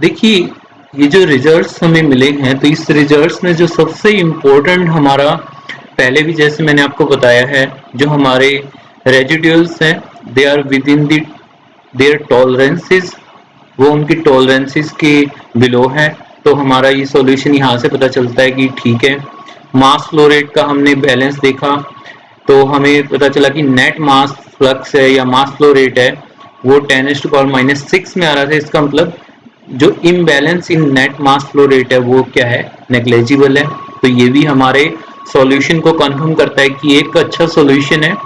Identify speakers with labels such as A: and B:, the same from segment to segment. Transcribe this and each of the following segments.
A: देखिए, ये जो रिजल्ट्स हमें मिले हैं, तो इस रिजल्ट्स में जो सबसे इम्पोर्टेंट हमारा, पहले भी जैसे मैंने आपको बताया है, जो हमारे रेजिड्यूल्स हैं, they are within the their tolerances, वो उनकी टॉलरेंसेस के बिलो है। तो हमारा ये सॉल्यूशन यहाँ से पता चलता है कि ठीक है। मास फ्लो रेट का हमने बैलेंस देखा, तो हमें पता चला कि नेट मास फ्लक्स है या मास फ्लो रेट है, वो 10⁻⁻⁶ में आ रहा था। इसका मतलब जो इम्बैलेंस इन नेट मास फ्लो रेट है वो क्या है, नेग्लेजिबल है। तो ये भी हमारे सॉल्यूशन को कंफर्म करता है कि एक अच्छा सॉल्यूशन है।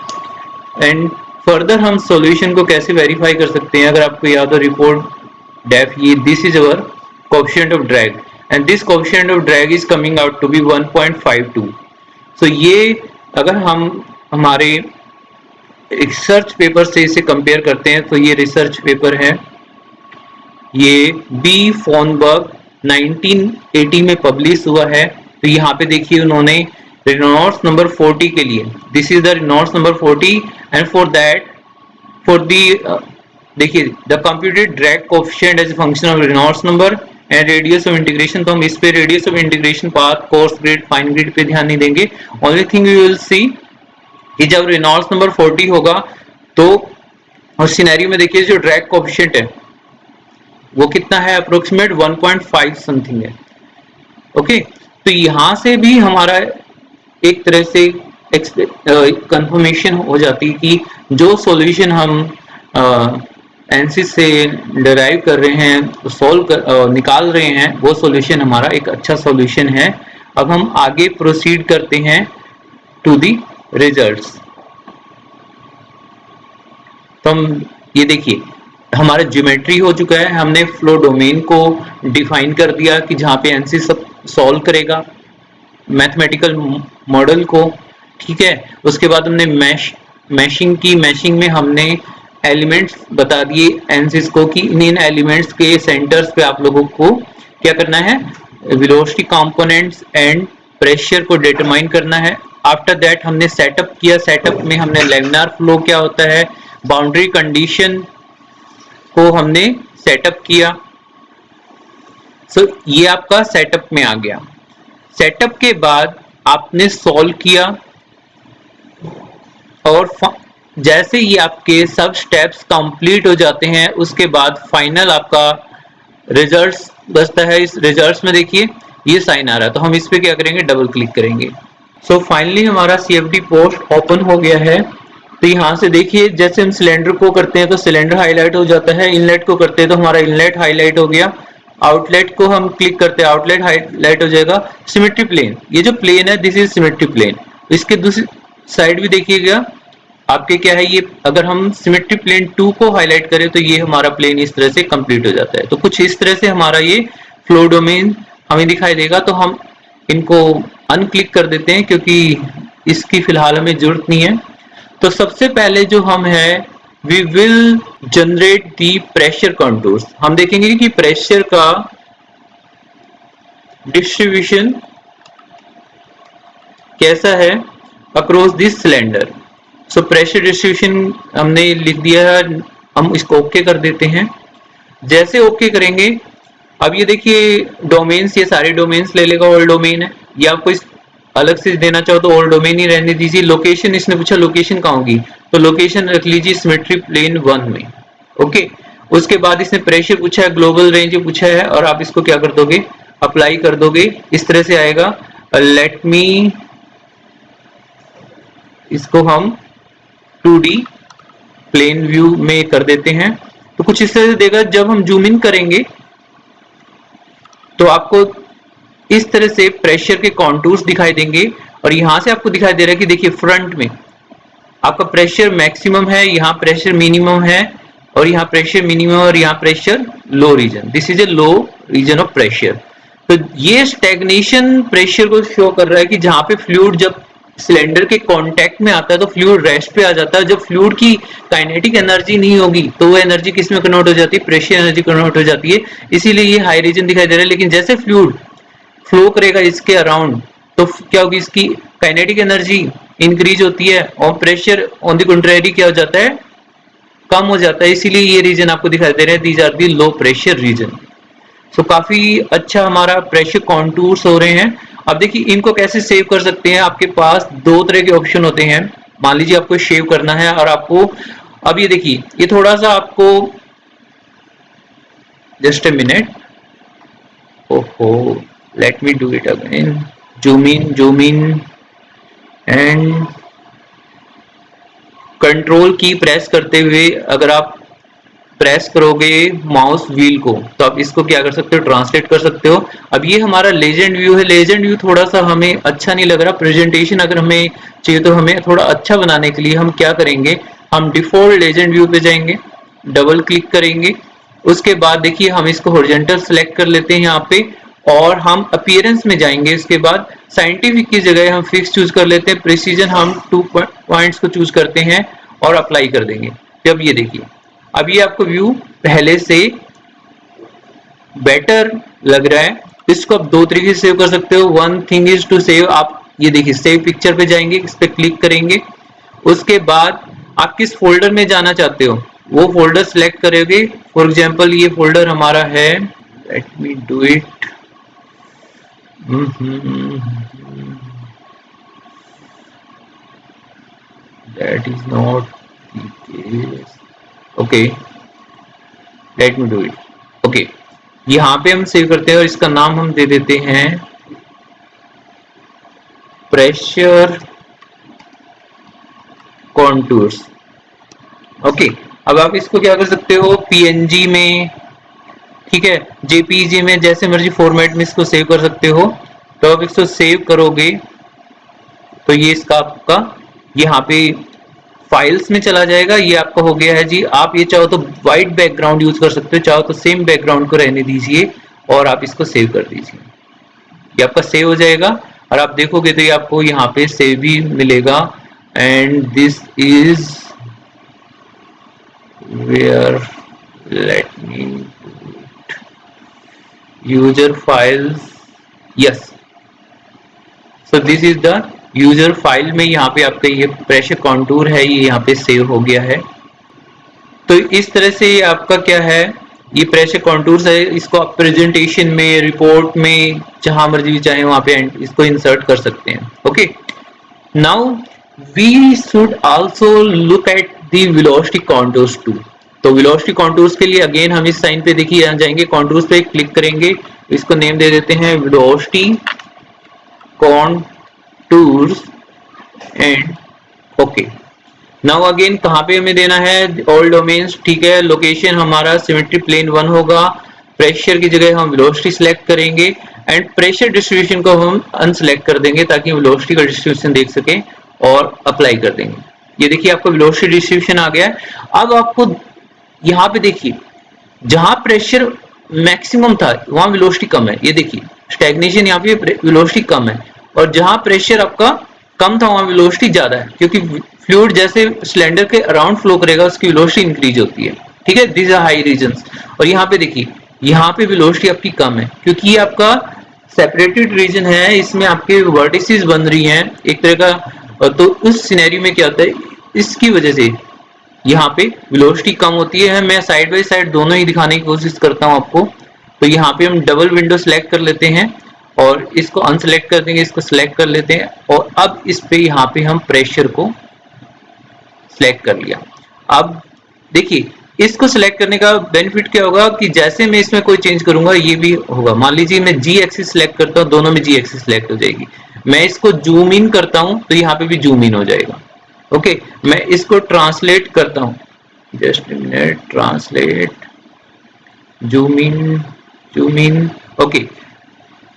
A: एंड फर्दर हम सॉल्यूशन को कैसे वेरीफाई कर सकते हैं, अगर आपको याद हो रिपोर्ट डेफ, ये this is our coefficient of drag and this coefficient of drag is coming out to be 1.52। So ये अगर हम हमारे रिसर्च पेपर से इसे कंपेयर करते हैं, तो ये रिसर्च पेपर है, ये बी फोनबर्ग 1980 में पब्लिश हुआ है। तो यहाँ पे देखिए उन्होंने रेनॉल्ड्स नंबर 40 के लिए, this is the Reynolds number 40 and for that for the, देखिए the computed drag coefficient as a function of Reynolds number and radius of integration. तो हम इस पे radius of integration, path, coarse grid, fine grid पे ध्यान नहीं देंगे। Only thing we will see कि जब रेनॉल्ड्स नंबर 40 होगा तो उस सिनेरियो में देखिए जो ड्रैग कोएफिशिएंट है वो कितना है, अप्रोक्सीमेट 1.5 समथिंग है। ओके, तो यहां से भी हमारा एक तरह से कंफर्मेशन हो जाती है कि जो सॉल्यूशन हम एनसी से डिराइव कर रहे हैं, निकाल रहे हैं, वो सॉल्यूशन हमारा एक अच्छा सॉल्यूशन है। अब हम आगे प्रोसीड करते हैं टू दी रिजल्ट्स। तो हम ये देखिए हमारा ज्योमेट्री हो चुका है, हमने फ्लो डोमेन को डिफाइन कर दिया कि जहाँ पे एनसी सब सॉल्व करेगा मैथमेटिकल मॉडल को, ठीक है। उसके बाद हमने मैशिंग की, मैशिंग में हमने एलिमेंट्स बता दिए एनसीस को कि इन एलिमेंट्स के सेंटर्स पे आप लोगों को क्या करना है, वेलोसिटी कंपोनेंट्स एंड प्रेशर को डिटरमाइन करना है। आफ्टर दैट हमने सेटअप किया, सेटअप में हमने लैमिनार फ्लो क्या होता है, बाउंड्री कंडीशन को हमने सेटअप किया। सो ये आपका सेटअप में आ गया। सेटअप के बाद आपने सॉल्व किया और जैसे ही आपके सब स्टेप्स कंप्लीट हो जाते हैं उसके बाद फाइनल आपका रिजल्ट्स बचता है। इस रिजल्ट्स में देखिए ये साइन आ रहा है, तो हम इस पे क्या करेंगे, डबल क्लिक करेंगे। सो फाइनली हमारा सीएफडी पोस्ट ओपन हो गया है। तो यहाँ से देखिए जैसे हम सिलेंडर को करते हैं तो सिलेंडर हाईलाइट हो जाता है, इनलेट को करते हैं तो हमारा इनलेट हाईलाइट हो गया, आउटलेट को हम क्लिक करते हैं आउटलेट हाईलाइट हो जाएगा। सिमेट्री प्लेन, ये जो प्लेन है दिस इज सिमेट्री प्लेन। इसके दूसरी साइड भी देखिएगा आपके क्या है, ये अगर हम सिमेट्री प्लेन 2 को हाईलाइट करें तो ये हमारा प्लेन इस तरह से कंप्लीट हो जाता है। तो कुछ इस तरह से हमारा ये फ्लो डोमेन हमें दिखाई देगा। तो हम इनको अनक्लिक कर देते हैं क्योंकि इसकी फिलहाल हमें जरूरत नहीं है। तो सबसे पहले जो हम है we will generate the pressure contours. हम देखेंगे कि प्रेशर का डिस्ट्रीब्यूशन कैसा है across this cylinder. So pressure distribution हमने लिख दिया है, हम इसको ओके कर देते हैं। जैसे ओके करेंगे अब ये देखिए डोमेन्स, ये सारे डोमेन्स ले लेगा, ऑल डोमेन है, या आपको इस अलग से देना चाहो तो ऑल डोमेन ही रहने दीजिए। लोकेशन इसने पूछा लोकेशन कहाँ होगी, तो लोकेशन रख लीजिए सिमेट्री प्लेन 1 में। ओके, उसके बाद इसने प्रेशर पूछा है, ग्लोबल रेंज पूछा है, और आप इसको क्या कर दोगे, अप्लाई कर दोगे, इस तरह से आएगा। लेट मी इसको हम 2D प्लेन व्यू में कर देते हैं। तो कुछ इस तरह से देगा। जब हम जूम इन करेंगे तो आपको इस तरह से प्रेशर के कॉन्टूर्स दिखाई देंगे, और यहां से आपको दिखाई दे रहा है कि देखिए फ्रंट में आपका प्रेशर मैक्सिमम है, यहाँ प्रेशर मिनिमम है, और यहाँ प्रेशर मिनिमम और यहाँ pressure low region, this is a low region of pressure. तो ये स्टैग्नेशन प्रेशर को शो कर रहा है कि जहां पे फ्लूइड जब सिलेंडर के कांटेक्ट में आता है तो फ्लूइड रेस्ट पे आ जाता है। जब फ्लूइड की काइनेटिक एनर्जी नहीं होगी तो वो एनर्जी किस में कन्वर्ट हो जाती है, प्रेशर एनर्जी कन्वर्ट हो जाती है, इसीलिए ये हाई रीजन दिखाई दे रहा है। लेकिन जैसे फ्लूइड फ्लो करेगा इसके अराउंड तो क्या होगी, इसकी काइनेटिक एनर्जी इंक्रीज होती है और प्रेशर ऑन द कंट्रेरी क्या हो जाता है, कम हो जाता है। इसीलिए ये रीजन आपको दिखाई दे रहे हैं, these are the low pressure region. So काफी अच्छा हमारा प्रेशर कॉन्टूर्स हो रहे हैं। अब देखिए इनको कैसे सेव कर सकते हैं। आपके पास दो तरह के ऑप्शन होते हैं। मान लीजिए आपको सेव करना है और आपको, अब ये देखिए ये थोड़ा सा आपको, जस्ट ए मिनट, ओहो, let me do it again, zoom in and control की प्रेस करते हुए अगर आप प्रेस करोगे माउस व्हील को तो आप इसको क्या कर सकते हो, ट्रांसलेट कर सकते हो। अब ये हमारा लेजेंड व्यू है। लेजेंड व्यू थोड़ा सा हमें अच्छा नहीं लग रहा। प्रेजेंटेशन अगर हमें चाहिए तो हमें थोड़ा अच्छा बनाने के लिए हम क्या करेंगे, हम डिफॉल्ट लेजेंड व्यू पे जाएंगे, डबल क्लिक करेंगे, उसके बाद देखिए हम इसको हॉरिजॉन्टल सेलेक्ट कर लेते हैं यहाँ पे, और हम अपीयरेंस में जाएंगे। इसके बाद साइंटिफिक की जगह हम फिक्स चूज कर लेते हैं, प्रिसीजन हम 2 पॉइंट्स को चूज करते हैं और अप्लाई कर देंगे। अब ये देखिए अब ये आपको व्यू पहले से बेटर लग रहा है। इसको आप दो तरीके से सेव कर सकते हो। One thing is to save, आप ये देखिए सेव पिक्चर पे जाएंगे, इस पे क्लिक करेंगे, उसके बाद आप किस फोल्डर में जाना चाहते हो वो फोल्डर सिलेक्ट करोगे। फॉर एग्जांपल ये फोल्डर हमारा है, let me do it, that is not the case, okay, let me do it, okay. यहाँ पे हम सेव करते हैं और इसका नाम हम दे देते हैं प्रेशर कॉन्टूर्स, ओके। अब आप इसको क्या कर सकते हो, पीएनजी में, ठीक है, जेपीजी में, जैसे मर्जी फॉर्मेट में इसको सेव कर सकते हो। तो आप इसको सेव करोगे तो ये इसका आपका यहाँ पे फाइल्स में चला जाएगा। ये आपका हो गया है जी। आप ये चाहो तो व्हाइट बैकग्राउंड यूज कर सकते हो, चाहो तो सेम बैकग्राउंड को रहने दीजिए और आप इसको सेव कर दीजिए। ये आपका सेव हो जाएगा और आप देखोगे तो ये आपको यहाँ पे सेव भी मिलेगा। And this is where, let me user files, yes, so this is the user file में यहाँ पे आपका ये प्रेशर कॉन्टूर है, ये यहाँ पे सेव हो गया है। तो इस तरह से ये आपका क्या है, ये प्रेशर कॉन्टूर्स है। इसको आप प्रेजेंटेशन में, रिपोर्ट में, जहां मर्जी भी चाहे वहां पे इसको इंसर्ट कर सकते हैं। Okay, now we should also look at the velocity contours too. तो वेलोसिटी कॉन्टूर्स के लिए अगेन हम इस साइन पे देखिए यहाँ जाएंगे, कॉन्टूर्स पे क्लिक करेंगे, इसको नेम दे देते हैं velocity contours and okay. Now again कहाँ पे हमें देना है, ऑल डोमेन्स, ठीक है। लोकेशन हमारा सिमेट्री प्लेन 1 होगा। प्रेशर की जगह हम वेलोसिटी सिलेक्ट करेंगे एंड प्रेशर डिस्ट्रीब्यूशन को हम अनसिलेक्ट कर देंगे ताकि वेलोसिटी का डिस्ट्रीब्यूशन देख सकें और अप्लाई कर देंगे। ये देखिए आपको वेलोसिटी डिस्ट्रीब्यूशन आ गया है। अब आपको यहाँ पे देखिए जहां प्रेशर मैक्सिमम था वहां वेलोसिटी कम है। ये देखिए स्टैग्नेशन, यहाँ पे वेलोसिटी कम है, और जहां प्रेशर आपका कम था वहां वेलोसिटी ज्यादा है, क्योंकि फ्लूइड जैसे सिलेंडर के अराउंड फ्लो करेगा उसकी वेलोसिटी इंक्रीज होती है, ठीक है। This are high regions. और यहाँ पे देखिए यहाँ पे वेलोसिटी आपकी कम है क्योंकि ये आपका सेपरेटेड रीजन है, इसमें आपके वर्टिसेस बन रही हैं एक तरह का। तो उस सिनेरियो में क्या होता है, इसकी वजह से यहाँ पे वेलोसिटी कम होती है। मैं साइड बाय साइड दोनों ही दिखाने की कोशिश करता हूँ आपको। तो यहाँ पे हम डबल विंडो सेलेक्ट कर लेते हैं और इसको अनसेलेक्ट कर देंगे, इसको सेलेक्ट कर लेते हैं, और अब इस पे यहाँ पे हम प्रेशर को सेलेक्ट कर लिया। अब देखिए इसको सिलेक्ट करने का बेनिफिट क्या होगा कि जैसे मैं इसमें कोई चेंज करूंगा ये भी होगा। मान लीजिए मैं जी एक्सिस सिलेक्ट करता हूँ, दोनों में जी एक्सिस सिलेक्ट हो जाएगी। मैं इसको जूम इन करता हूं तो यहाँ पे भी जूम इन हो जाएगा। ओके, मैं इसको ट्रांसलेट करता हूं, just minute, translate, zoom in, okay.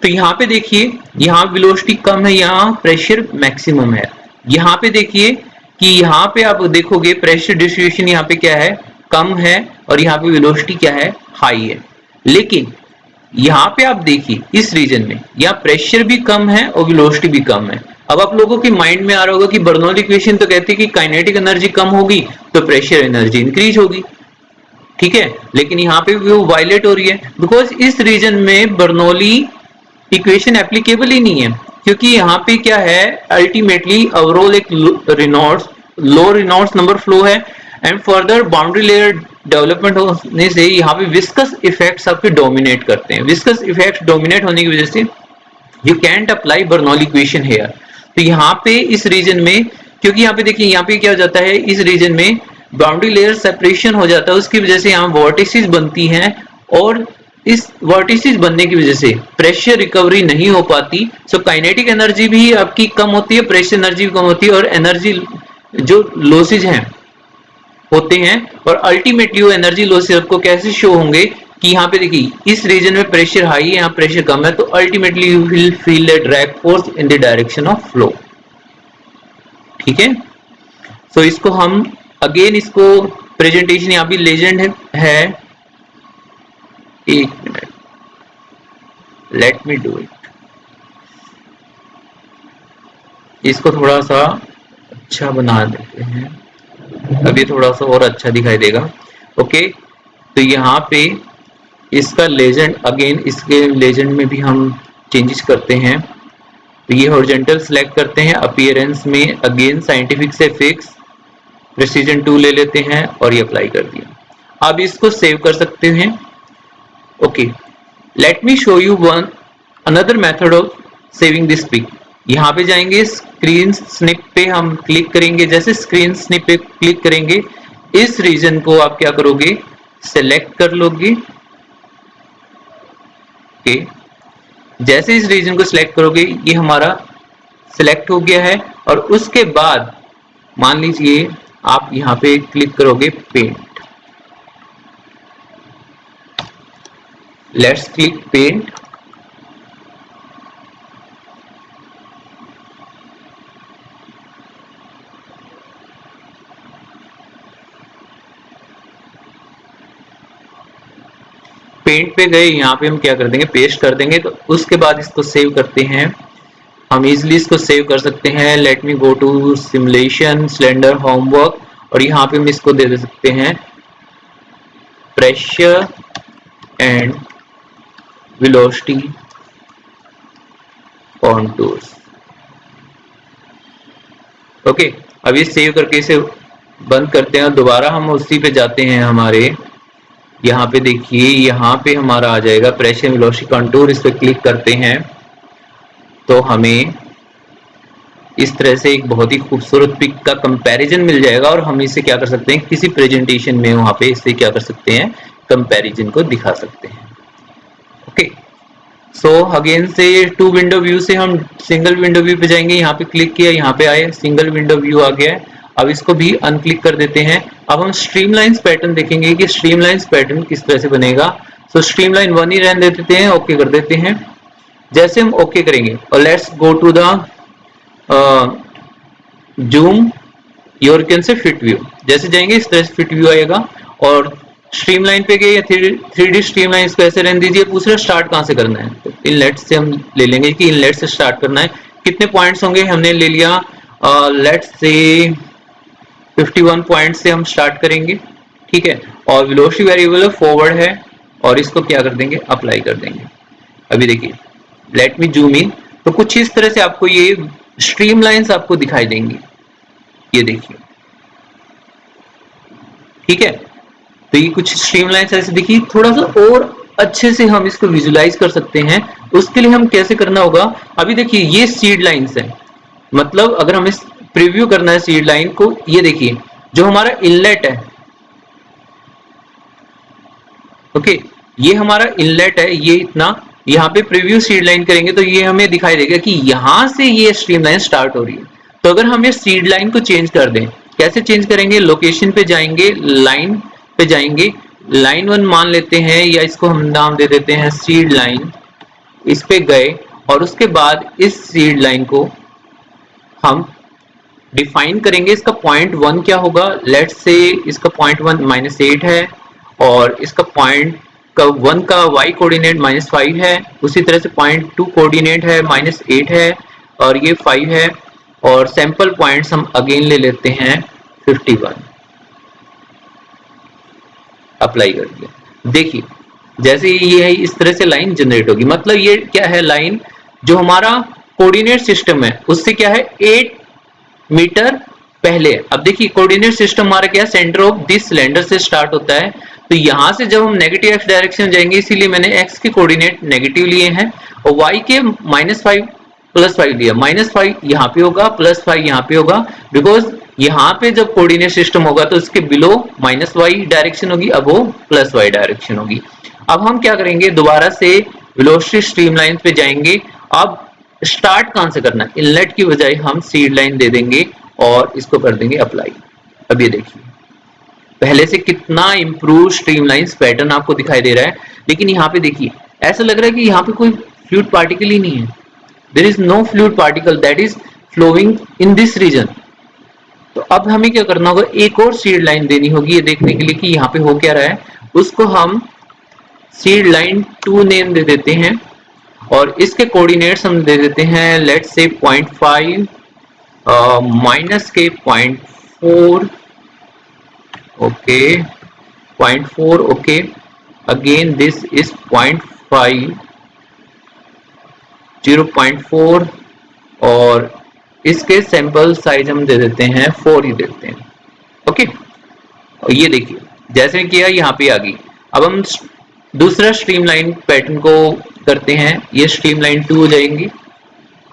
A: तो यहाँ पे देखिए यहाँ वेलोसिटी कम है, यहाँ प्रेशर मैक्सिमम है। यहाँ पे देखिए कि यहाँ पे आप देखोगे प्रेशर डिस्ट्रीब्यूशन यहाँ पे क्या है, कम है, और यहाँ पे वेलोसिटी क्या है, हाई है। लेकिन यहाँ पे आप देखिए इस रीजन में यहाँ प्रेशर भी कम है और वेलोसिटी भी कम है। अब आप लोगों के माइंड में आ रहा होगा कि बर्नौली इक्वेशन तो कहती है कि काइनेटिक एनर्जी कम होगी तो प्रेशर एनर्जी इंक्रीज होगी, ठीक है। लेकिन यहाँ पे वो वायलेट हो रही है बिकॉज इस रीजन में बर्नौली इक्वेशन एप्लीकेबल ही नहीं है, क्योंकि यहाँ पे क्या है, अल्टीमेटली ओवरऑल एक लो रेनॉल्ड्स नंबर फ्लो है and further boundary layer development होने से यहाँ पे विस्कस इफेक्ट्स आपके डोमिनेट करते हैं। विस्कस इफेक्ट्स डोमिनेट होने की वजह से you can't apply Bernoulli equation hair. तो यहाँ पे इस रीजन में, क्योंकि यहाँ पे देखिए यहाँ पे क्या हो जाता है, इस रीजन में बाउंड्री लेयर सेपरेशन हो जाता है, उसकी वजह से यहाँ वर्टिसेस बनती हैं और इस वर्टिसेस बनने की वजह से प्रेशर रिकवरी नहीं हो पाती। सो काइनेटिक एनर्जी भी आपकी कम होती है, प्रेशर एनर्जी भी कम होती है और एनर्जी जो लॉसेज हैं होते हैं। और अल्टीमेटली वो एनर्जी लॉसेज आपको कैसे शो होंगे कि यहाँ पे देखिए इस रीजन में प्रेशर हाई है, यहाँ प्रेशर कम है, तो ultimately you will feel the drag force in the direction of flow. ठीक है, सो इसको हम अगेन इसको प्रेजेंटेशन यहाँ भी लेजेंड है। एक minute, let me do it. इसको थोड़ा सा अच्छा बना देते हैं, अभी थोड़ा सा और अच्छा दिखाई देगा। ओके, तो यहाँ पे इसका लेजेंड, अगेन इसके लेजेंड में भी हम चेंजेस करते हैं। तो ये हॉरिजॉन्टल सेलेक्ट करते हैं, अपीयरेंस में अगेन साइंटिफिक से फिक्स, प्रेसिजन 2 ले लेते हैं और ये अप्लाई कर दिया। अब इसको सेव कर सकते हैं। Okay, let me show you one another method of saving this pic. यहाँ पे जाएंगे, स्क्रीन स्निप पे हम क्लिक करेंगे। जैसे स्क्रीन स्निप पे क्लिक करेंगे, इस रीजन को आप क्या करोगे, सेलेक्ट कर लोगे। ओके, जैसे इस रीजन को सिलेक्ट करोगे ये हमारा सिलेक्ट हो गया है। और उसके बाद मान लीजिए आप यहाँ पे क्लिक करोगे paint, let's click paint. Paint पे गए, यहाँ पे हम क्या कर देंगे, पेस्ट कर देंगे। तो उसके बाद इसको सेव करते हैं, हम इजिली इसको सेव कर सकते हैं। Let me go to simulation cylinder homework और यहाँ पे हम इसको दे सकते हैं pressure and velocity contours. Okay, अब ये सेव करके इसे बंद करते हैं। दोबारा हम उसी पे जाते हैं, हमारे यहाँ पे देखिए, यहाँ पे हमारा आ जाएगा प्रेशर वेलोसिटी कंटूर। इस पे क्लिक करते हैं तो हमें इस तरह से एक बहुत ही खूबसूरत पिक का कंपैरिजन मिल जाएगा और हम इसे क्या कर सकते हैं, किसी प्रेजेंटेशन में वहां पे इससे क्या कर सकते हैं, कंपैरिजन को दिखा सकते हैं। ओके, सो अगेन से टू विंडो व्यू से हम सिंगल विंडो व्यू पे जाएंगे। यहाँ पे क्लिक किया, यहाँ पे आए, सिंगल विंडो व्यू आ गया है। अब इसको भी अनक्लिक कर देते हैं। अब हम स्ट्रीमलाइंस पैटर्न देखेंगे कि स्ट्रीमलाइंस पैटर्न किस तरह से बनेगा। सो स्ट्रीमलाइन 1 ही रहने देते हैं, ओके कर देते हैं। जैसे हम ओके करेंगे और let's go to the zoom, your can say fit view, जैसे जाएंगे इस तरह से फिट व्यू आएगा। और स्ट्रीमलाइन पे गए या 3D स्ट्रीमलाइन, इसको ऐसे रहने दीजिए। पूछ रहे स्टार्ट कहाँ से करना है, तो इनलेट से हम ले लेंगे कि इनलेट से स्टार्ट करना है। कितने पॉइंट्स होंगे, हमने ले लिया लेट्स से 51 पॉइंट से हम स्टार्ट करेंगे। ठीक है, और वेलोसिटी वेरिएबल फॉरवर्ड है और इसको क्या कर देंगे, अप्लाई कर देंगे। अभी देखिए, लेट मी जूम इन, तो कुछ इस तरह से आपको ये स्ट्रीमलाइंस आपको दिखाई देंगी, ये देखिए। ठीक है, तो ये कुछ स्ट्रीमलाइंस ऐसे देखिए। थोड़ा सा और अच्छे से हम इसको विजुलाइज कर सकते हैं, उसके लिए हम कैसे करना होगा। अभी देखिए ये सीड लाइंस है, मतलब अगर हमें प्रीव्यू करना है सीड लाइन को, ये देखिए जो हमारा इनलेट है, ओके, ये हमारा इनलेट है, ये इतना। यहाँ पे प्रीव्यू सीड लाइन करेंगे तो ये हमें दिखाई देगा कि यहां से ये स्ट्रीम लाइन स्टार्ट हो रही है। तो अगर हम ये सीड लाइन को चेंज कर दें, कैसे चेंज करेंगे, लोकेशन पे जाएंगे, लाइन पे जाएंगे, लाइन 1 मान लेते हैं या इसको हम नाम दे देते हैं सीड लाइन। इस पे गए और उसके बाद इस सीड लाइन को हम डिफाइन करेंगे। इसका पॉइंट 1 क्या होगा, लेट्स से इसका पॉइंट 1 -8 है और इसका पॉइंट का 1 का y कोऑर्डिनेट -5 है। उसी तरह से पॉइंट 2 कोऑर्डिनेट है -8 है और ये 5 है। और सैंपल पॉइंट्स हम अगेन ले लेते हैं 51, अप्लाई कर दिया। देखिए जैसे ये है, इस तरह से लाइन जनरेट होगी। मतलब ये क्या है, लाइन जो हमारा कोऑर्डिनेट सिस्टम है उससे क्या है 8 मीटर पहले। अब देखिए कोऑर्डिनेट सिस्टम हमारा क्या, सेंटर ऑफ दिस सिलेंडर से स्टार्ट होता है। तो यहां से जब हम नेगेटिव एक्स डायरेक्शन में जाएंगे, इसीलिए मैंने एक्स के कोऑर्डिनेट नेगेटिव लिए हैं और वाई के -5 +5 लिया। -5 यहाँ पे होगा, +5 यहाँ पे होगा, बिकॉज यहाँ पे जब कोऑर्डिनेट सिस्टम होगा तो उसके बिलो -y डायरेक्शन होगी, अब वो +y डायरेक्शन होगी। अब हम क्या करेंगे, दोबारा से वेलोसिटी स्ट्रीमलाइन पे जाएंगे। अब स्टार्ट कहां से करना है, इनलेट की बजाय हम सीड लाइन दे देंगे और इसको कर देंगे अप्लाई। अब ये देखिए पहले से कितना इंप्रूव स्ट्रीमलाइंस पैटर्न आपको दिखाई दे रहा है। लेकिन यहाँ पे देखिए ऐसा लग रहा है कि यहाँ पे कोई फ्लूइड पार्टिकल ही नहीं है। There is no fluid particle that is flowing in this region. तो अब हमें क्या करना होगा, एक और सीड लाइन देनी होगी ये देखने के लिए कि यहाँ पे हो क्या रहा है। उसको हम सीड लाइन 2 नेम दे देते हैं और इसके कोऑर्डिनेट्स हम दे देते हैं लेट्स से 0.5 माइनस के 0.4 okay 0.4 okay again this is 0.5 0.4 और इसके सैंपल साइज हम दे देते हैं 4 ही देते हैं ओके। और ये देखिए जैसे किया यहाँ पे आ गई। अब हम दूसरा स्ट्रीमलाइन पैटर्न को करते हैं, ये स्ट्रीमलाइन 2 हो जाएंगी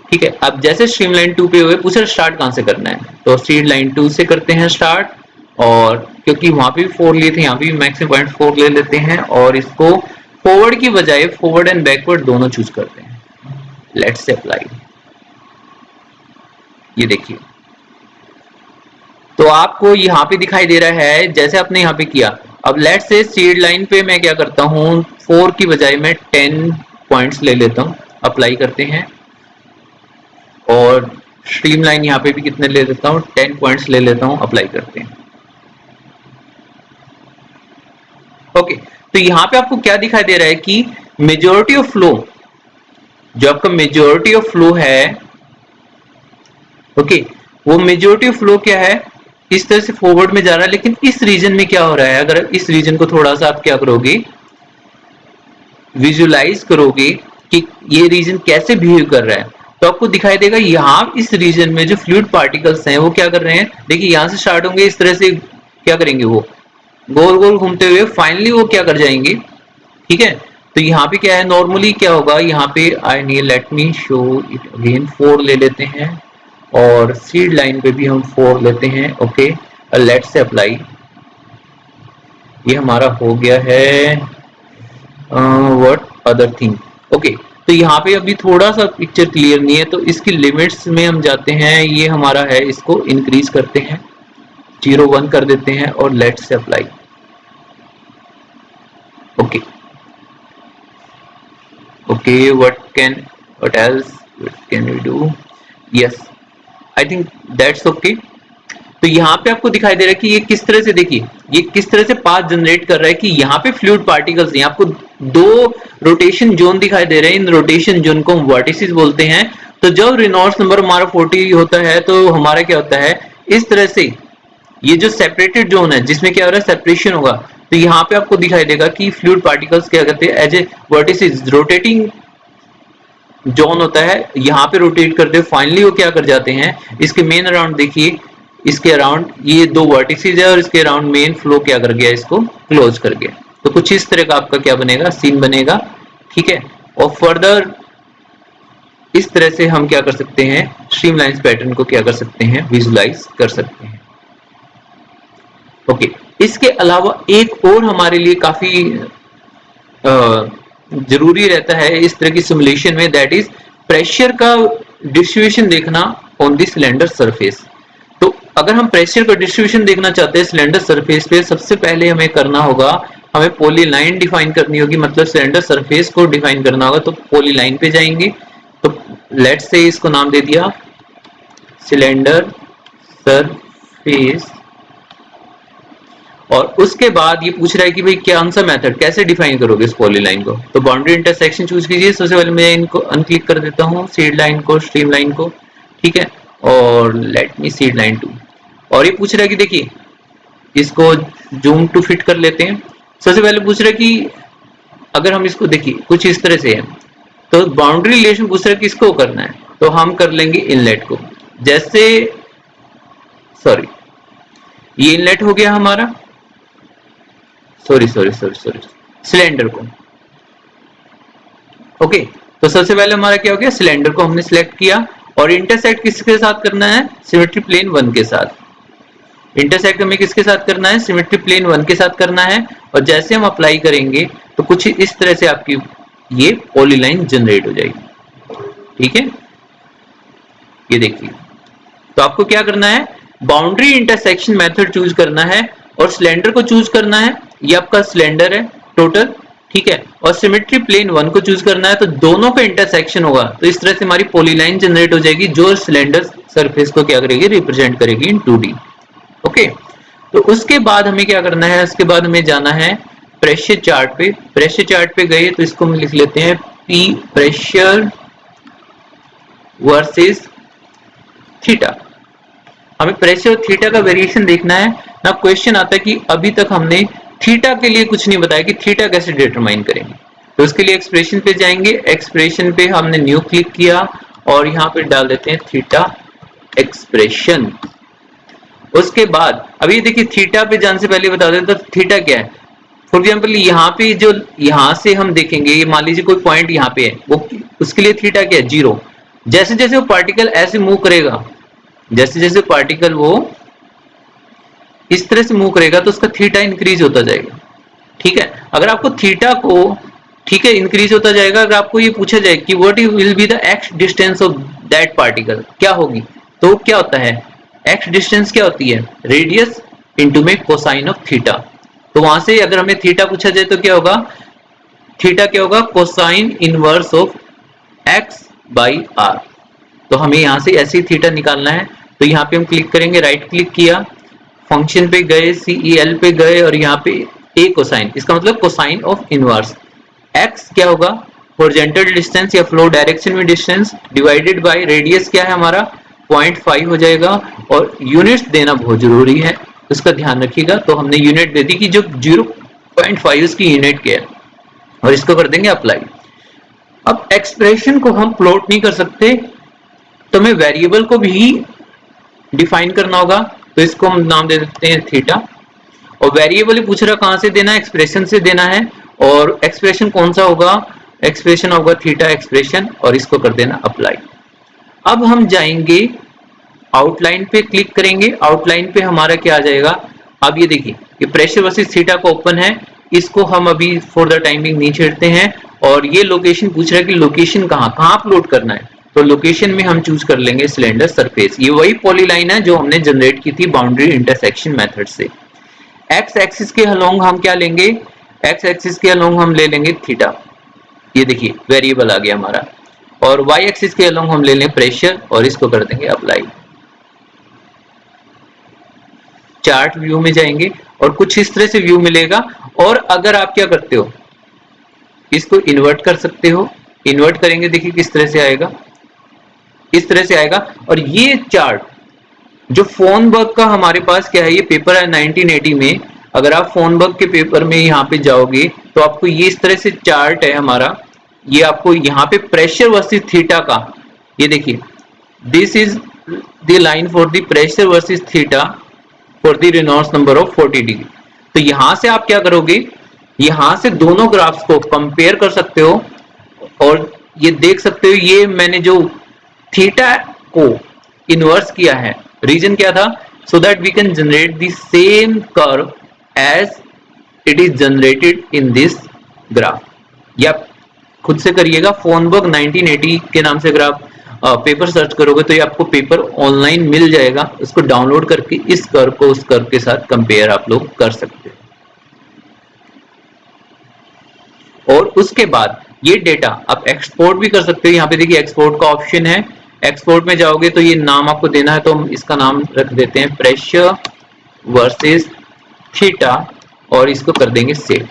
A: ठीक है। अब जैसे स्ट्रीमलाइन 2 पे हुए पूछे स्टार्ट कहां से करना है, तो स्ट्रीमलाइन 2 से करते हैं स्टार्ट और क्योंकि वहां पे भी 4 लिए थे यहाँ पे भी मैक्सिमम 0.4 ले लेते हैं और इसको फॉरवर्ड की बजाय फॉरवर्ड एंड बैकवर्ड दोनों चूज करते हैं। Let's say apply. ये देखिए तो आपको यहाँ पे दिखाई दे रहा है जैसे आपने यहाँ पे किया। अब लेट्स से सीड लाइन पे मैं क्या करता हूँ 4 की बजाय मैं 10 पॉइंट्स ले लेता हूँ, अप्लाई करते हैं और स्ट्रीमलाइन यहाँ पे भी कितने ले लेता हूँ 10 पॉइंट्स ले लेता हूँ, अप्लाई करते हैं ओके। तो यहाँ पे आपको क्या दिखाई दे रहा है कि मेजॉरिटी ऑफ फ्लो, जो आपका मेजॉरिटी ऑफ फ्लो है ओके वो मेजॉरिटी ऑफ फ्लो क्या है, इस तरह से फॉरवर्ड में जा रहा है। लेकिन इस रीजन में क्या हो रहा है, अगर इस रीजन को थोड़ा सा आप क्या करोगे विजुलाइज करोगे कि ये रीजन कैसे बिहेव कर रहा है, तो आपको दिखाई देगा यहाँ इस रीजन में जो फ्लूइड पार्टिकल्स हैं वो क्या कर रहे हैं। देखिए यहाँ से स्टार्ट होंगे, इस तरह से क्या करेंगे वो गोल गोल घूमते हुए फाइनली वो क्या कर जाएंगे ठीक है। तो यहाँ पे क्या है, नॉर्मली क्या होगा यहाँ पे I need late me show it again 4 ले लेते हैं और सीड लाइन पे भी हम 4 लेते हैं ओके। Let's say apply. ये हमारा हो गया है व्हाट अदर थिंग ओके। तो यहाँ पे अभी थोड़ा सा पिक्चर क्लियर नहीं है तो इसकी लिमिट्स में हम जाते हैं, ये हमारा है इसको इंक्रीज करते हैं 0.1 कर देते हैं और let's say apply okay okay. what else what can we do, yes I think that's okay। तो यहाँ पे आपको दिखाई दे रहा है कि ये किस तरह से, देखिए ये किस तरह से पाथ जनरेट कर रहा है कि यहाँ पे फ्लूइड पार्टिकल्स हैं। आपको 2 रोटेशन जोन दिखाई दे रहे हैं, इन रोटेशन जोन को हम वर्टिसेस बोलते हैं। तो जब रेनॉल्ड्स नंबर हमारा 40 होता है तो हमारा क्या होता है, इस तरह से ये जो सेपरेटेड जोन है जिसमें क्या हो रहा है सेपरेशन होगा, तो यहाँ पे आपको दिखाई देगा कि फ्लूइड पार्टिकल्स क्या करते हैं as a vortices rotating zone होता है, यहाँ पे रोटेट करते हैं फाइनली वो क्या कर जाते हैं इसके मेन अराउंड। देखिए इसके अराउंड ये 2 वर्टिसेस है और इसके अराउंड मेन फ्लो क्या कर गया, इसको क्लोज कर गया। तो कुछ इस तरह का आपका क्या बनेगा, सीन बनेगा ठीक है। और फर्दर इस तरह से हम क्या कर सकते हैं, स्ट्रीमलाइंस पैटर्न को क्या कर सकते हैं, विजुलाइज कर सकते हैं ओके। इसके अलावा एक और हमारे लिए काफी जरूरी रहता है इस तरह की सिमुलेशन में, दैट इज प्रेशर का डिस्ट्रीब्यूशन देखना ऑन द सिलेंडर सरफेस। तो अगर हम प्रेशर का डिस्ट्रीब्यूशन देखना चाहते हैं सिलेंडर सरफेस पे, सबसे पहले हमें करना होगा, हमें पॉलीलाइन डिफाइन करनी होगी, मतलब सिलेंडर सरफेस को डिफाइन करना होगा। तो पॉलीलाइन पे जाएंगे, तो लेट्स से इसको नाम दे दिया सिलेंडर सरफेस और उसके बाद ये पूछ रहा है कि भाई कौन सा मेथड कैसे डिफाइन करोगे इस पॉलीलाइन को। तो बाउंड्री इंटरसेक्शन चूज कीजिए। सबसे पहले मैं इनको अनक्लिक कर देता हूँ, सीड लाइन को, स्ट्रीम लाइन को ठीक है, और लेट मी सीड लाइन 2। और ये पूछ रहा है कि देखिए इसको जूम टू फिट कर लेते हैं। सबसे पहले पूछ रहा है कि अगर हम इसको देखिए कुछ इस तरह से है, तो बाउंड्री रिलेशन पूछ रहा है किसको करना है, तो हम कर लेंगे इनलेट को। जैसे सॉरी, ये इनलेट हो गया हमारा, सॉरी सिलेंडर को। ओके, तो सबसे पहले हमारा क्या हो गया, सिलेंडर को हमने सिलेक्ट किया और इंटरसेक्ट किसके साथ करना है, सिमेट्री प्लेन 1 के साथ। इंटरसेक्ट हमें किसके साथ करना है, सिमेट्री प्लेन 1 के साथ करना है। और जैसे हम अप्लाई करेंगे तो कुछ इस तरह से आपकी ये पॉलीलाइन जनरेट हो जाएगी। ठीक है, ये देखिए, तो आपको क्या करना है, बाउंड्री इंटरसेक्शन मेथड चूज करना है और सिलेंडर को चूज करना है। ये आपका सिलेंडर है टोटल, ठीक है, और सिमेट्री प्लेन 1 को चूज करना है, तो दोनों का इंटरसेक्शन होगा। तो इस तरह से हमारी पॉलीलाइन जनरेट हो जाएगी जो सिलेंडर सरफेस को क्या करेगी, रिप्रेजेंट करेगी इन 2D। ओके, तो उसके बाद हमें क्या करना है, उसके बाद हमें जाना है प्रेशर चार्ट पे। प्रेशर चार्ट पे गए तो इसको हम लिख लेते हैं P प्रेशर वर्सेस थीटा। हमें प्रेशर और थीटा का वेरिएशन देखना है ना। क्वेश्चन आता है कि अभी तक हमने थीटा के लिए कुछ नहीं बताया कि थीटा कैसे डिटरमाइन करेंगे। तो उसके लिए एक्सप्रेशन पे जाएंगे, एक्सप्रेशन पे हमने न्यू क्लिक किया और यहाँ पे डाल देते हैं थीटा एक्सप्रेशन। उसके बाद अभी देखिए, थीटा पे जाने से पहले बता दें तो थीटा क्या है। फॉर एग्जाम्पल यहाँ पे जो यहाँ से हम देखेंगे, ये मान लीजिए कोई पॉइंट यहाँ पे है, वो उसके लिए थीटा क्या है, 0। जैसे जैसे वो पार्टिकल ऐसे मूव करेगा, जैसे जैसे पार्टिकल वो इस तरह से मूव करेगा तो उसका थीटा इंक्रीज होता जाएगा। ठीक है, अगर आपको थीटा को, ठीक है, इंक्रीज होता जाएगा। अगर आपको ये पूछा जाए कि what will be the x distance of that particle, क्या होगी, तो क्या होता है, एक्स डिस्टेंस क्या होती है, रेडियस इनटू में कोसाइन ऑफ थीटा। तो वहां से अगर हमें थीटा पूछा जाए तो क्या होगा, थीटा क्या होगा, cosine inverse of x by r. तो हमें यहां से ऐसे ही थीटा निकालना है। तो यहाँ पे हम क्लिक करेंगे, राइट क्लिक किया, फंक्शन पे गए, CEL पे गए और यहाँ पे ए कोसाइन, इसका मतलब कोसाइन ऑफ इनवर्स। एक्स क्या होगा, हॉरिजॉन्टल डिस्टेंस या फ्लो डायरेक्शन में डिस्टेंस डिवाइडेड बाय रेडियस क्या है हमारा 0.5 हो जाएगा। और यूनिट्स देना बहुत जरूरी है, उसका ध्यान रखिएगा। तो हमने यूनिट दे दी कि जो 0.5 उसकी यूनिट क्या है, और इसको कर देंगे अप्लाई। अब एक्सप्रेशन को हम प्लॉट नहीं कर सकते, तो हमें वेरिएबल को भी डिफाइन करना होगा। तो इसको हम नाम दे देते हैं थीटा। और वेरिएबल पूछ रहा कहां से देना है, एक्सप्रेशन से देना है। और एक्सप्रेशन कौन सा होगा, एक्सप्रेशन होगा थीटा एक्सप्रेशन, और इसको कर देना अप्लाई। अब हम जाएंगे आउटलाइन पे, क्लिक करेंगे, आउटलाइन पे हमारा क्या आ जाएगा। अब ये देखिए, ये प्रेशर वर्सेस थीटा का ओपन है, इसको हम अभी फॉर द टाइमिंग नहीं छेड़ते हैं। और ये लोकेशन पूछ रहा है कि लोकेशन कहाँ अपलोड करना है, तो लोकेशन में हम चूज कर लेंगे सिलेंडर सरफेस। ये वही पॉलीलाइन है जो हमने जनरेट की थी बाउंड्री इंटरसेक्शन मेथड से। एक्स एक्सिस के अलोंग हम क्या लेंगे, एक्स एक्सिस के अलोंग हम ले लेंगे थीटा, ये देखिए वेरिएबल आ गया हमारा। और वाई एक्सिस के अलोंग हम ले लें प्रेशर और इसको कर देंगे अप्लाई। चार्ट व्यू में जाएंगे और कुछ इस तरह से व्यू मिलेगा। और अगर आप क्या करते हो, इसको इन्वर्ट कर सकते हो, इन्वर्ट करेंगे देखिए किस तरह से आएगा, इस तरह से आएगा। और ये चार्ट जो फोनबर्ग का हमारे पास क्या है, ये पेपर है 1980 में। अगर आप फोनबर्ग के पेपर में यहाँ पे जाओगे तो आपको ये इस तरह से चार्ट है हमारा, ये आपको यहाँ पे प्रेशर वर्सेस थीटा का, ये देखिए, this is the line for the pressure versus theta for the Reynolds number of 40 degree. तो यहां से आप क्या करोगे, यहां से दोनों ग्राफ्स को कंपेयर कर सकते हो और ये देख सकते हो, ये मैंने जो थीटा को इन्वर्स किया है, रीजन क्या था, so that we can generate the same curve as it is generated in this graph. या खुद से करिएगा, फोनबर्ग 1980 के नाम से अगर आप पेपर सर्च करोगे तो ये आपको पेपर ऑनलाइन मिल जाएगा, उसको डाउनलोड करके इस कर्व को उस कर्व के साथ कंपेयर आप लोग कर सकते हो। और उसके बाद ये डेटा आप एक्सपोर्ट भी कर सकते हो। यहाँ पे देखिए एक्सपोर्ट का ऑप्शन है, एक्सपोर्ट में जाओगे तो ये नाम आपको देना है, तो हम इसका नाम रख देते हैं प्रेशर वर्सेस थीटा और इसको कर देंगे सेव।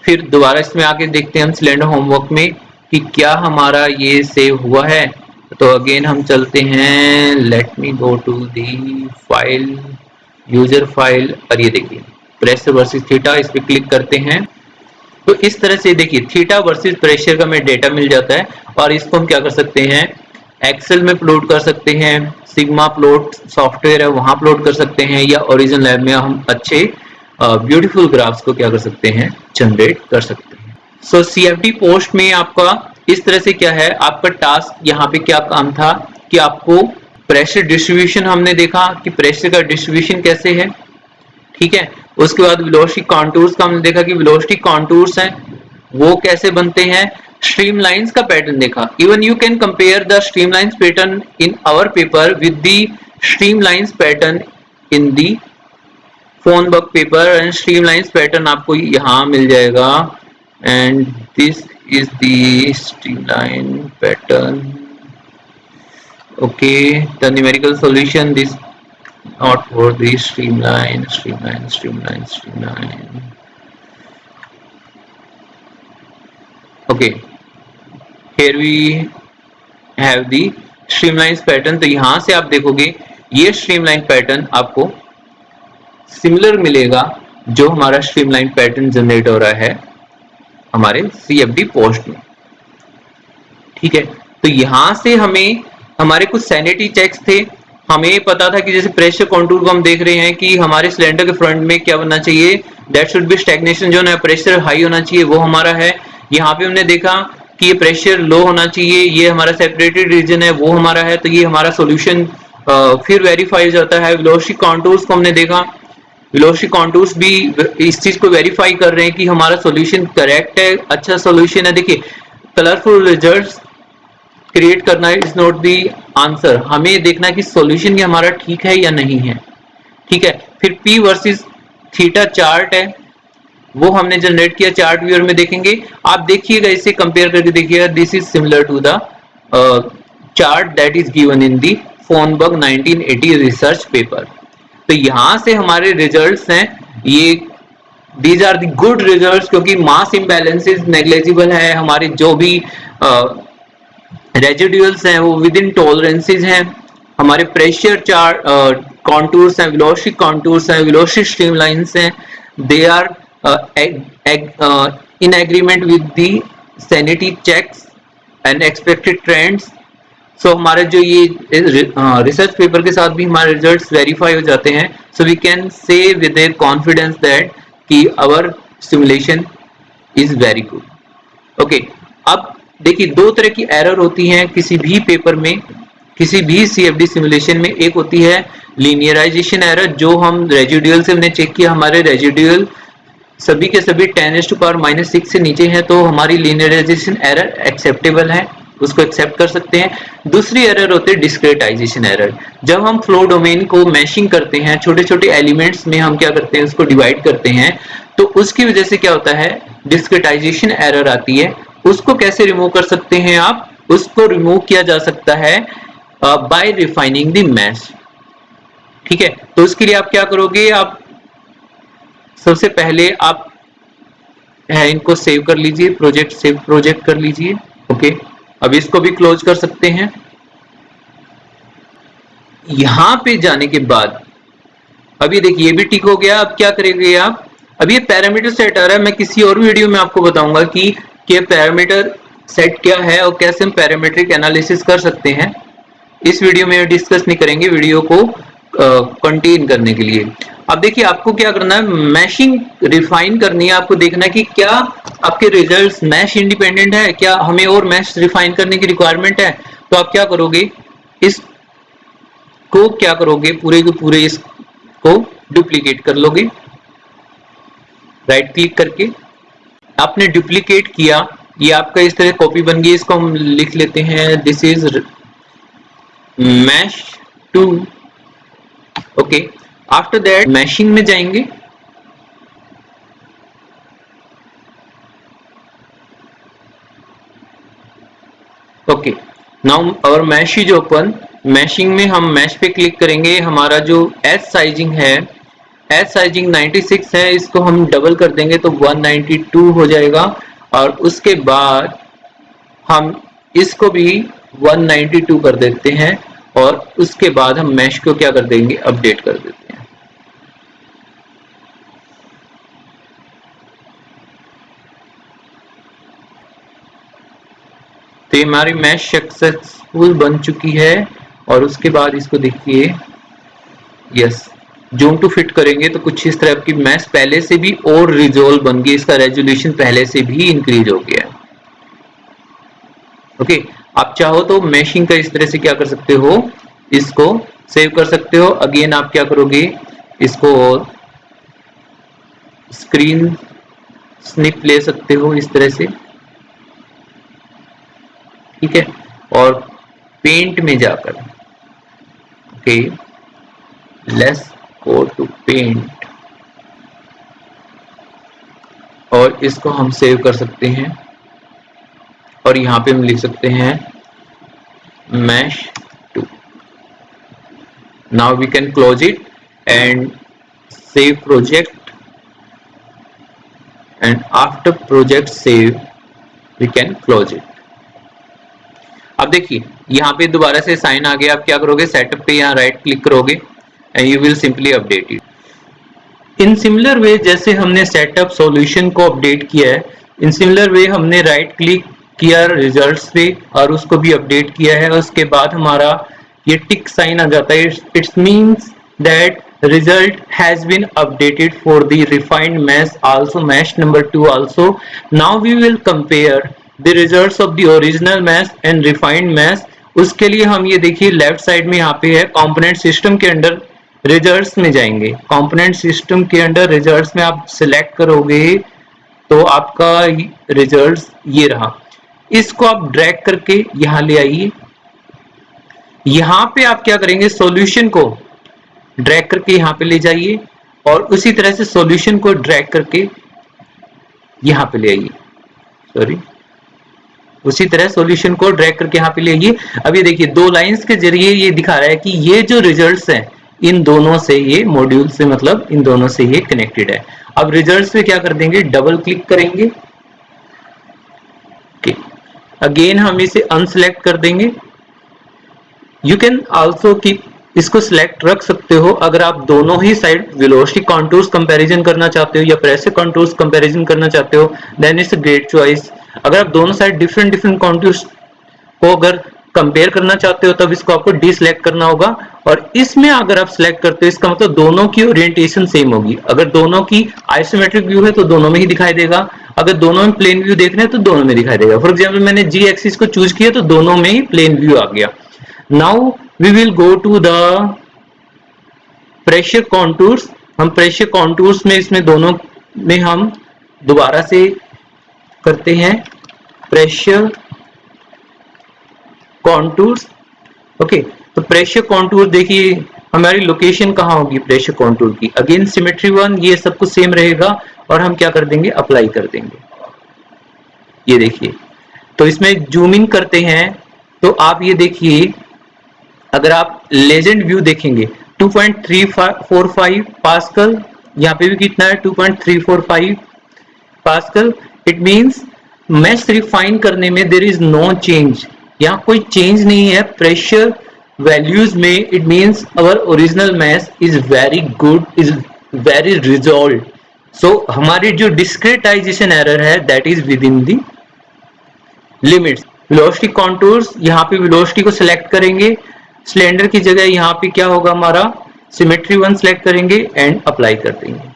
A: फिर दोबारा इसमें आके देखते हैं हम सिलेंडर होमवर्क में कि क्या हमारा ये सेव हुआ है। तो अगेन हम चलते हैं, let me go to the file, user file, और ये देखिए प्रेशर वर्सेस थीटा, इस पे क्लिक करते हैं। तो इस तरह से देखिए थीटा वर्सेस प्रेशर का हमें डेटा मिल जाता है और इसको हम क्या कर सकते हैं, एक्सेल में प्लॉट कर सकते हैं, सिग्मा प्लॉट सॉफ्टवेयर है वहां प्लॉट कर सकते हैं, या ओरिजिन लैब में हम अच्छे ब्यूटीफुल ग्राफ्स को क्या कर सकते हैं, जनरेट कर सकते हैं। सो CFD पोस्ट में आपका इस तरह से क्या है, आपका टास्क यहाँ पे क्या काम था कि आपको प्रेशर डिस्ट्रीब्यूशन हमने देखा कि प्रेशर का डिस्ट्रीब्यूशन कैसे है, ठीक है। उसके बाद वेलोसिटी कॉन्टूर्स का हमने देखा कि वेलोसिटी कॉन्टूर्स हैं वो कैसे बनते हैं, स्ट्रीमलाइंस का पैटर्न देखा। Even you can compare the streamlines pattern in our paper with the streamlines pattern in the Fornberg paper, and streamlines pattern आपको यहाँ मिल जाएगा, and this is the streamline pattern. Okay, the numerical solution, this not for the streamline. Okay, here we have the streamlines pattern। तो यहां से आप देखोगे ये streamline pattern आपको सिमिलर मिलेगा जो हमारा streamline pattern जनरेट हो रहा है हमारे CFD पोस्ट में, ठीक है। तो यहां से हमें हमारे कुछ सैनिटी चेक्स थे, हमें पता था कि जैसे प्रेशर कंटूर को हम देख रहे हैं कि हमारे सिलेंडर के फ्रंट में क्या बनना चाहिए, that should be stagnation zone है, प्रेशर हाई होना चाहिए, वो हमारा है। यहाँ पे हमने देखा कि ये प्रेशर लो होना चाहिए, ये हमारा सेपरेटेड रीजन है, वो हमारा है, तो ये हमारा सोल्यूशन फिर वेरीफाई हो जाता है। वेलोसिटी कॉन्टूर्स को हमने देखा, वेलोसिटी कॉन्टूर्स भी इस चीज को वेरीफाई कर रहे हैं कि हमारा सोल्यूशन करेक्ट है, अच्छा सोल्यूशन है। देखिए, कलरफुल रिजल्ट्स क्रिएट करना इज नॉट दी आंसर, हमें देखना है कि सॉल्यूशन ये हमारा ठीक है या नहीं है, ठीक है। फिर P वर्सेस थीटा चार्ट है वो हमने जनरेट किया, चार्ट व्यूअर में देखेंगे, आप देखिएगा इससे कंपेयर करके देखिएगा, this is similar to the chart that is given in the Fornberg 1980 research paper. तो यहां से हमारे रिजल्ट्स हैं ये, these are the good results, क्योंकि मास इम्बैलेंसेस नेग्लेजिबल है, हमारे जो भी रेजिडुअल्स हैं वो विद इन टॉलरेंसेस हैं, हमारे प्रेशर चार्ट कॉन्टूर्स हैं, वेलोसिटी कॉन्टूर्स हैं, वेलोसिटी स्ट्रीमलाइंस हैं, they are in agreement with the sanity checks and expected trends. So हमारे जो ये रिसर्च पेपर के साथ भी हमारे रिजल्ट्स वेरीफाई हो जाते हैं, so we can say with a confidence that कि our simulation is very good. Okay, अब देखिए दो तरह की एरर होती हैं किसी भी पेपर में, किसी भी CFD सिमुलेशन में। एक होती है लीनियराइजेशन एरर, जो हम रेजिडुअल से हमने चेक किया, हमारे रेजिडुअल सभी के सभी 10⁻⁻⁶ से नीचे हैं, तो हमारी लीनियराइजेशन एरर एक्सेप्टेबल है, उसको एक्सेप्ट कर सकते हैं। दूसरी एरर होती है डिस्क्रेटाइजेशन एरर, जब हम फ्लो डोमेन को मैशिंग करते हैं, छोटे छोटे एलिमेंट्स में हम क्या करते हैं, उसको डिवाइड करते हैं, तो उसकी वजह से क्या होता है, डिस्क्रेटाइजेशन एरर आती है। उसको कैसे रिमूव कर सकते हैं आप, उसको रिमूव किया जा सकता है बाय रिफाइनिंग द मैश, ठीक है। तो उसके लिए आप क्या करोगे, आप सबसे पहले आप इनको सेव कर लीजिए, प्रोजेक्ट सेव प्रोजेक्ट कर लीजिए। ओके, अब इसको भी क्लोज कर सकते हैं। यहां पे जाने के बाद अब ये देखिए ये भी टिक हो गया। अब क्या करेंगे आप, अब ये पैरामीटर सेट आ रहा है, मैं किसी और वीडियो में आपको बताऊंगा कि पैरामीटर सेट क्या है और कैसे हम पैरामीट्रिक एनालिसिस कर सकते हैं। इस वीडियो में डिस्कस नहीं करेंगे, वीडियो को कंटेन करने के लिए। अब देखिए आपको क्या करना है, मैशिंग रिफाइन करनी है, आपको देखना है कि क्या आपके रिजल्ट्स मैश इंडिपेंडेंट है, क्या हमें और मैश रिफाइन करने की रिक्वायरमेंट है। तो आप क्या करोगे, इसको क्या करोगे, पूरे के पूरे इसको डुप्लीकेट कर लोगे, राइट क्लिक करके आपने डुप्लीकेट किया, ये आपका इस तरह कॉपी बन गई। इसको हम लिख लेते हैं, this is mesh 2। Okay, after that meshing में जाएंगे, okay now our mesh is open. Meshing में हम मैश पे क्लिक करेंगे, हमारा जो एज साइजिंग है, एज साइजिंग 96 है, इसको हम डबल कर देंगे तो 192 हो जाएगा, और उसके बाद हम इसको भी 192 कर देते हैं, और उसके बाद हम मैश को क्या कर देंगे, अपडेट कर देते हैं। तो ये हमारी मैश सक्सेसफुल बन चुकी है। और उसके बाद इसको देखिए, यस, जूम टू फिट करेंगे तो कुछ इस तरह की मैश पहले से भी और रिजोल्व बन गई, इसका रेजोल्यूशन पहले से भी इंक्रीज हो गया। ओके, आप चाहो तो मैशिंग का इस तरह से क्या कर सकते हो, इसको सेव कर सकते हो। अगेन आप क्या करोगे, इसको और स्क्रीन स्निप ले सकते हो इस तरह से, ठीक है। और पेंट में जाकर, okay, let's go to paint, और इसको हम सेव कर सकते हैं। और यहाँ पे हम लिख सकते हैं mesh 2। Now we can close it and save project, and after project save we can close it. अब देखिए यहाँ पे दोबारा से साइन आ गया। आप क्या करोगे, सेटअप पे यहाँ राइट क्लिक करोगे and you will simply update it. In similar way जैसे हमने सेटअप सॉल्यूशन को अपडेट किया है, इन सिमिलर वे हमने राइट क्लिक किया रिजल्ट्स पे और उसको भी अपडेट किया है। उसके बाद हमारा ये टिक साइन आ जाता है, it's means that result has been updated for the refined mesh also, mesh number 2 also. Now we will compare the results of the original mesh and refined mesh। उसके लिए हम ये देखिए लेफ्ट साइड में यहाँ पे है कंपोनेंट सिस्टम के अंडर रिजल्ट्स में जाएंगे। कंपोनेंट सिस्टम के अंडर रिजल्ट्स में आप सिलेक्ट करोगे तो आपका रिजल्ट्स ये रहा। इसको आप ड्रैग करके यहाँ ले आइए। यहाँ पे आप क्या करेंगे, सॉल्यूशन को ड्रैग करके यहाँ पे ले जाइए और उसी तरह से सॉल्यूशन को ड्रैग करके यहाँ पे ले आइए। सॉरी, उसी तरह सॉल्यूशन को ड्रैग करके यहाँ पे ले आइए। अब ये देखिए दो लाइंस के जरिए ये दिखा रहा है कि ये जो रिजल्ट्स हैं इन दोनों से, ये मॉड्यूल से मतलब इन दोनों से ये कनेक्टेड है। अब रिजल्ट्स पे क्या कर देंगे, डबल क्लिक करेंगे। ओके, अगेन हम इसे अनसेलेक्ट कर देंगे। यू कैन आल्सो कीप, इसको सिलेक्ट रख सकते हो अगर आप दोनों ही साइड वेलोसिटी कॉन्टूर्स कंपैरिजन करना चाहते हो या प्रेशर कॉन्टूर्स कंपैरिजन करना चाहते हो, then it's a great choice. अगर आप दोनों साइड डिफरेंट डिफरेंट कॉन्टूर्स को अगर कंपेयर करना चाहते हो तब इसको आपको डिसलेक्ट करना होगा। और इसमें अगर आप सिलेक्ट करते हो इसका मतलब दोनों की ओरिएंटेशन सेम होगी। अगर दोनों की आइसोमेट्रिक व्यू है तो दोनों में ही दिखाई देगा, अगर दोनों में प्लेन व्यू देख रहे हैं तो दोनों में दिखाई देगा। फॉर एग्जाम्पल मैंने जी एक्सिस को चूज किया तो दोनों में ही प्लेन व्यू आ गया। Now we will go to the pressure contours. हम प्रेशर कॉन्टूर्स में इसमें दोनों में हम दोबारा से करते हैं प्रेशर कॉन्टूर्स। ओके, तो प्रेशर कॉन्टूर देखिए हमारी लोकेशन कहाँ होगी प्रेशर कॉन्टूर की, अगेन सिमेट्री 1, ये सब कुछ सेम रहेगा और हम क्या कर देंगे, अप्लाई कर देंगे। ये देखिए, तो इसमें जूम इन करते हैं तो आप ये देखिए, अगर आप लेजेंड व्यू देखेंगे 2.345 पास्कल, यहाँ पे भी कितना है 2.345 pascal. It means mesh refine करने में देयर इज नो चेंज, यहाँ कोई चेंज नहीं है प्रेशर वैल्यूज में। It means our original mesh is very good, is very resolve. So हमारी जो डिस्क्रेटाइजेशन एरर है दैट इज विद इन दी लिमिट्स। वेलोसिटी कॉन्टूर्स, यहाँ पे वेलोसिटी को सिलेक्ट करेंगे, सिलेंडर की जगह यहाँ पे क्या होगा हमारा सिमेट्री 1 सिलेक्ट करेंगे एंड अप्लाई कर देंगे।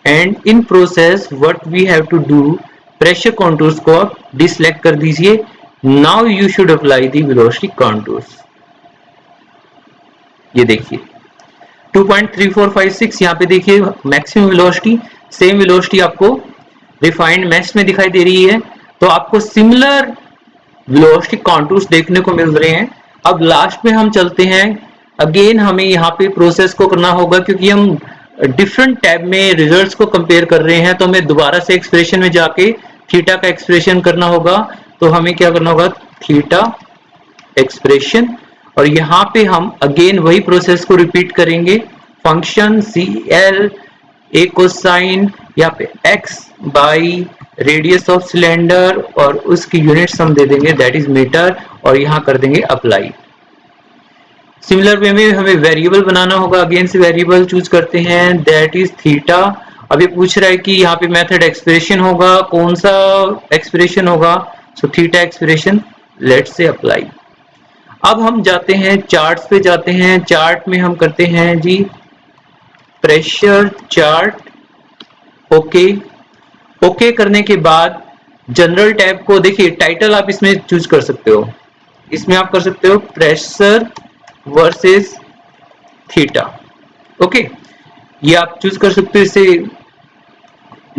A: And in process what we have to do, pressure contours को आप डिसलेक्ट कर दीजिए। Now you should apply the velocity contours. ये देखिए 2.3456, यहाँ पे देखिए मैक्सिमम वेलोसिटी, सेम वेलोसिटी आपको रिफाइंड मैश में दिखाई दे रही है। तो आपको सिमिलर वेलोसिटी कॉन्टूर्स देखने को मिल रहे हैं। अब लास्ट में हम चलते हैं, अगेन हमें यहाँ पे प्रोसेस को करना होगा क्योंकि हम डिफरेंट टैब में रिजल्ट्स को कंपेयर कर रहे हैं, तो हमें दोबारा से एक्सप्रेशन में जाके थीटा का एक्सप्रेशन करना होगा। तो हमें क्या करना होगा, थीटा एक्सप्रेशन, और यहाँ पे हम अगेन वही प्रोसेस को रिपीट करेंगे। फंक्शन CL ए कोसाइन, यहाँ पे x by radius of cylinder और उसकी यूनिट्स हम दे देंगे दैट इज मीटर, और यहाँ कर देंगे अप्लाई। सिमिलर वे में हमें वेरिएबल बनाना होगा, अगेन से वेरिएबल चूज करते हैं दैट इज थीटा। अब ये पूछ रहा है कि यहाँ पे मेथड एक्सप्रेशन होगा, कौन सा एक्सप्रेशन होगा, so theta expression let's say apply. अब हम जाते हैं चार्ट्स पे, जाते हैं चार्ट में हम करते हैं जी प्रेशर चार्ट। ओके, ओके करने के बाद जनरल टैब को देखिए, टाइटल आप इसमें चूज कर सकते हो, इसमें आप कर सकते हो प्रेशर वर्सेस थीटा। ओके, ये आप चूज कर सकते हो। इससे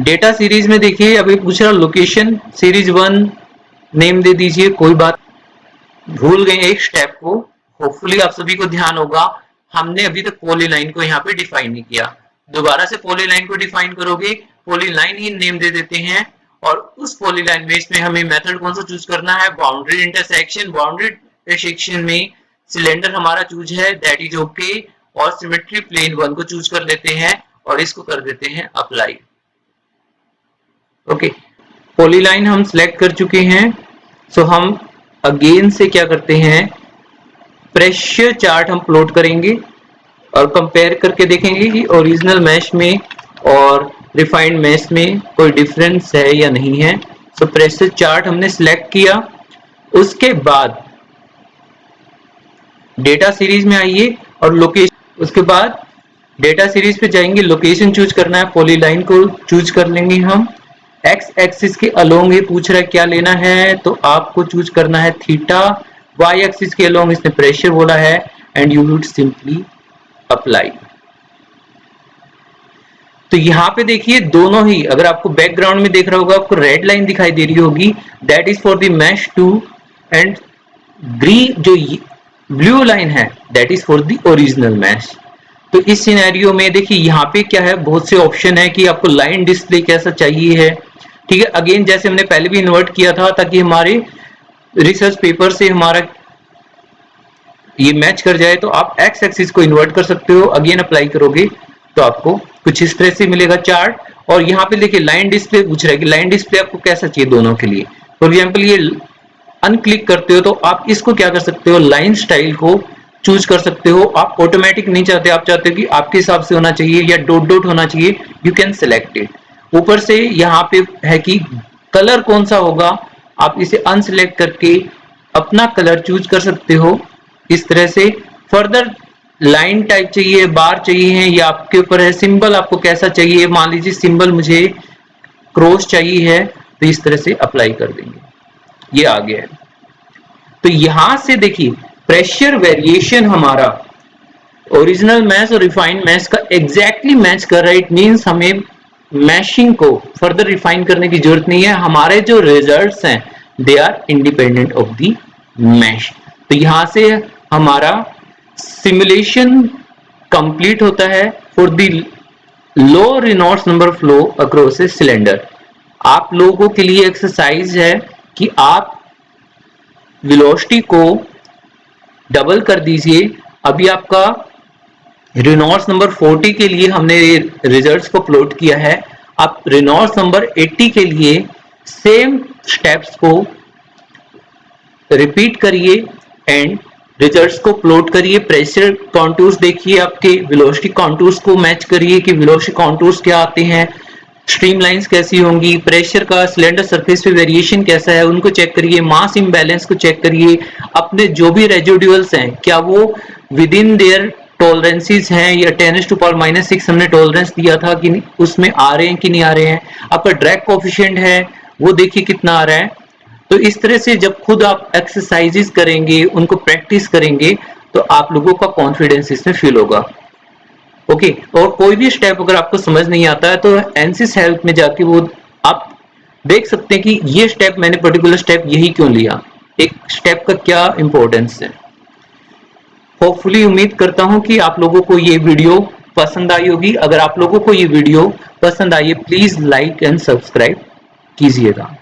A: डेटा सीरीज में देखिए अभी पूछ रहा लोकेशन सीरीज 1 नेम दे दीजिए, कोई बात। भूल गए एक स्टेप को, होपफुली आप सभी को ध्यान होगा, हमने अभी तक पॉलीलाइन को यहाँ पे डिफाइन नहीं किया। दोबारा से पॉलीलाइन को डिफाइन करोगे, पॉलीलाइन ही नेम दे देते हैं, और उस पॉलीलाइन में इसमें हमें मेथड कौन सा चूज करना है, बाउंड्री इंटरसेक्शन। बाउंड्री इंटरसेक्शन में सिलेंडर हमारा चूज है, दैट इज ओके, और सिमेट्री प्लेन 1 को चूज कर लेते हैं और इसको कर देते हैं अप्लाई। ओके, पॉलीलाइन हम सिलेक्ट कर चुके हैं। सो हम अगेन से क्या करते हैं, प्रेशर चार्ट हम प्लॉट करेंगे और कंपेयर करके देखेंगे कि ओरिजिनल मैश में और रिफाइंड मैश में कोई डिफरेंस है या नहीं है। सो प्रेशर चार्ट हमने सिलेक्ट किया, उसके बाद डेटा सीरीज में आइए और लोकेशन, उसके बाद डेटा सीरीज पे जाएंगे, लोकेशन चूज करना है, पॉलीलाइन को चूज कर लेंगे हम। एक्स एक्सिस के अलोंग ये पूछ रहा है क्या लेना है, तो आपको चूज करना है थीटा। वाई एक्सिस के अलोंग इसने प्रेशर बोला है, and you would simply apply. तो यहाँ पे देखिए दोनों ही, अगर आपको बैकग्राउंड में देख रहा होगा, आपको रेड लाइन दिखाई दे रही होगी, that is for the mesh 2, and green जो ब्लू लाइन है that is for the original mesh. तो इस सिनेरियो में देखिए यहाँ पे क्या है, बहुत से ऑप्शन है कि आपको लाइन डिस्प्ले कैसा चाहिए है। ठीक है, अगेन जैसे हमने पहले भी इन्वर्ट किया था ताकि हमारे रिसर्च पेपर से हमारा ये मैच कर जाए, तो आप एक्स एक्सिस को इन्वर्ट कर सकते हो। अगेन अप्लाई करोगे तो आपको कुछ इस तरह से मिलेगा चार्ट। और यहाँ पे देखिए लाइन डिस्प्ले पूछ रहा है कि लाइन डिस्प्ले आपको कैसा चाहिए दोनों के लिए। फॉर एग्जाम्पल ये अनक्लिक करते हो तो आप इसको क्या कर सकते हो, लाइन स्टाइल को चूज कर सकते हो। आप ऑटोमेटिक नहीं चाहते, आप चाहते हो कि आपके हिसाब से होना चाहिए या डॉट डॉट होना चाहिए, यू कैन सेलेक्ट इट। ऊपर से यहाँ पे है कि कलर कौन सा होगा, आप इसे अनसिलेक्ट करके अपना कलर चूज कर सकते हो इस तरह से। फर्दर लाइन टाइप चाहिए, बार चाहिए, या आपके ऊपर है, सिंबल आपको कैसा चाहिए, मान लीजिए सिंबल मुझे क्रॉस चाहिए है, तो इस तरह से अप्लाई कर देंगे, ये आ गया है। तो यहां से देखिए प्रेशर वेरिएशन हमारा ओरिजिनल मैश और रिफाइंड मैश का एग्जैक्टली मैच कर रहा है। इट मींस हमें मैशिंग को फर्दर रिफाइन करने की जरूरत नहीं है, हमारे जो रिजल्ट्स हैं they are independent of the mesh. तो यहां से हमारा सिमुलेशन कंप्लीट होता है for the low Reynolds number flow across a cylinder. आप लोगों के लिए एक्सरसाइज है कि आप वेलोसिटी को डबल कर दीजिए। अभी आपका रेनॉल्ड्स नंबर 40 के लिए हमने रिजल्ट्स को प्लॉट किया है, आप रेनॉल्ड्स नंबर 80 के लिए सेम स्टेप्स को रिपीट करिए एंड रिजल्ट्स को प्लॉट करिए। प्रेशर कॉन्टूर्स देखिए, आपके वेलोसिटी कॉन्टूर्स को मैच करिए कि वेलोसिटी कॉन्टूर्स क्या आते हैं, स्ट्रीमलाइंस कैसी होंगी, प्रेशर का सिलेंडर सरफेस पे वेरिएशन कैसा है उनको चेक करिए, मास इम्बैलेंस को चेक करिए, अपने जो भी रेजिडुअल्स हैं क्या वो विद इन देयर टॉलरेंसेस हैं, या 10⁻⁻⁶ हमने टॉलरेंस दिया था कि उसमें आ रहे हैं कि नहीं आ रहे हैं। आपका ड्रैग कोएफिशिएंट है वो देखिए कितना आ रहा है। तो इस तरह से जब खुद आप एक्सरसाइजेस करेंगे, उनको प्रैक्टिस करेंगे, तो आप लोगों का कॉन्फिडेंस इसमें फील होगा। ओके, और कोई भी स्टेप अगर आपको समझ नहीं आता है तो एनसिस हेल्प में जाके वो आप देख सकते हैं कि ये स्टेप मैंने पर्टिकुलर स्टेप यही क्यों लिया, एक स्टेप का क्या इंपॉर्टेंस है। होपफुली उम्मीद करता हूं कि आप लोगों को ये वीडियो पसंद आई होगी। अगर आप लोगों को ये वीडियो पसंद आई है प्लीज लाइक एंड सब्सक्राइब कीजिएगा।